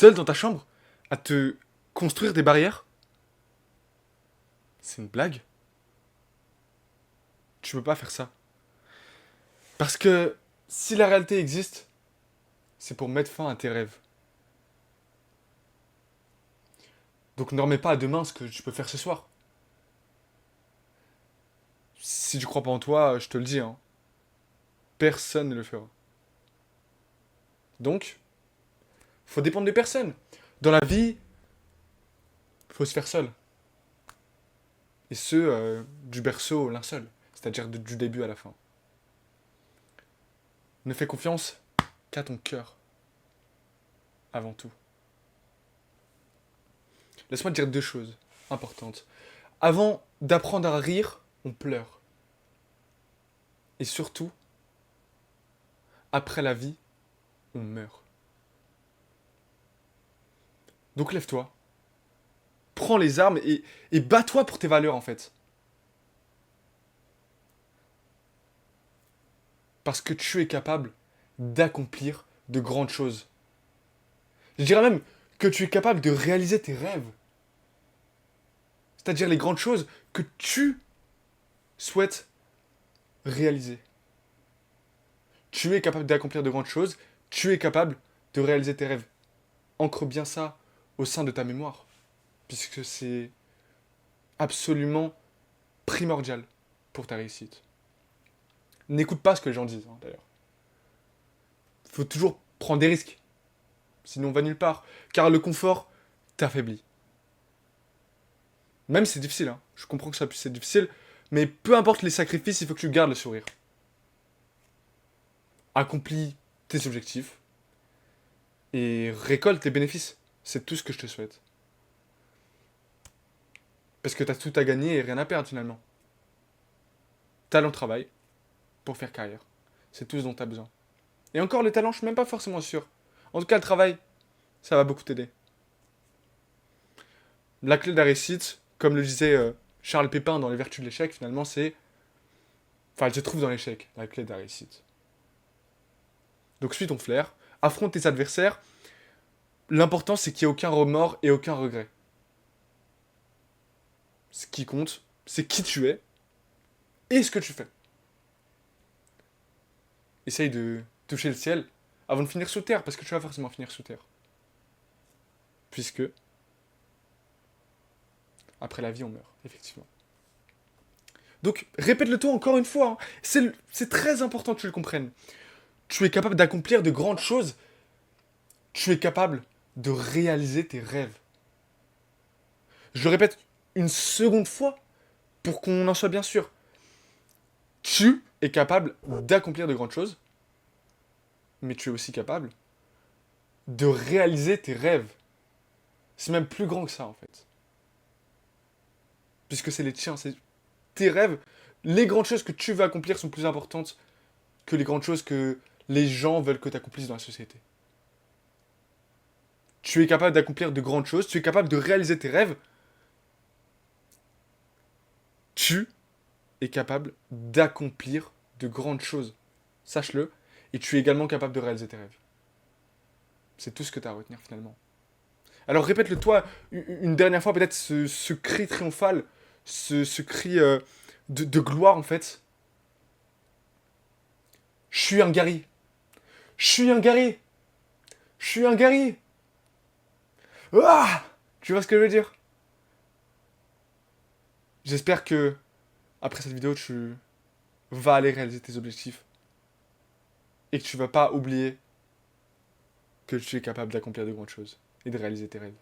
seul dans ta chambre, à te construire des barrières. C'est une blague. Tu peux pas faire ça. Parce que si la réalité existe, c'est pour mettre fin à tes rêves. Donc ne remets pas à demain ce que tu peux faire ce soir. Si tu crois pas en toi, je te le dis, hein, personne ne le fera. Donc, faut dépendre de personne. Dans la vie, faut se faire seul. Et ce, du berceau au linceul. C'est-à-dire du début à la fin. Ne fais confiance qu'à ton cœur. Avant tout. Laisse-moi te dire deux choses importantes. Avant d'apprendre à rire, on pleure. Et surtout, après la vie, on meurt. Donc lève-toi. Prends les armes et bats-toi pour tes valeurs en fait. Parce que tu es capable d'accomplir de grandes choses. Je dirais même que tu es capable de réaliser tes rêves. C'est-à-dire les grandes choses que tu souhaites réaliser. Tu es capable d'accomplir de grandes choses, tu es capable de réaliser tes rêves. Ancre bien ça au sein de ta mémoire, puisque c'est absolument primordial pour ta réussite. N'écoute pas ce que les gens disent, hein, d'ailleurs. Il faut toujours prendre des risques, sinon on va nulle part, car le confort t'affaiblit. Même si c'est difficile, hein. Je comprends que ça puisse être difficile, mais peu importe les sacrifices, il faut que tu gardes le sourire. Accomplis tes objectifs et récolte tes bénéfices. C'est tout ce que je te souhaite. Parce que t'as tout à gagner et rien à perdre finalement. Talent travail pour faire carrière. C'est tout ce dont t'as besoin. Et encore, le talent, je suis même pas forcément sûr. En tout cas, le travail, ça va beaucoup t'aider. La clé de la réussite, comme le disait Charles Pépin dans Les Vertus de l'échec, finalement, c'est... Enfin, elle se trouve dans l'échec, la clé de la réussite. Donc suis ton flair, affronte tes adversaires. L'important, c'est qu'il n'y ait aucun remords et aucun regret. Ce qui compte, c'est qui tu es et ce que tu fais. Essaye de toucher le ciel avant de finir sous terre, parce que tu vas forcément finir sous terre. Puisque, après la vie, on meurt, effectivement. Donc, répète-le toi encore une fois. Hein. C'est très important que tu le comprennes. Tu es capable d'accomplir de grandes choses. Tu es capable de réaliser tes rêves. Je le répète une seconde fois pour qu'on en soit bien sûr. Tu es capable d'accomplir de grandes choses, mais tu es aussi capable de réaliser tes rêves. C'est même plus grand que ça, en fait. Puisque c'est les tiens, c'est tes rêves. Les grandes choses que tu veux accomplir sont plus importantes que les grandes choses que les gens veulent que tu accomplisses dans la société. Tu es capable d'accomplir de grandes choses, tu es capable de réaliser tes rêves. Tu es capable d'accomplir de grandes choses. Sache-le. Et tu es également capable de réaliser tes rêves. C'est tout ce que tu as à retenir finalement. Alors répète-le toi une dernière fois, peut-être ce cri triomphal, ce cri de gloire en fait. Je suis un guerrier. Je suis un guerrier. Je suis un guerrier. Ah, tu vois ce que je veux dire? J'espère que après cette vidéo, tu vas aller réaliser tes objectifs et que tu vas pas oublier que tu es capable d'accomplir de grandes choses et de réaliser tes rêves.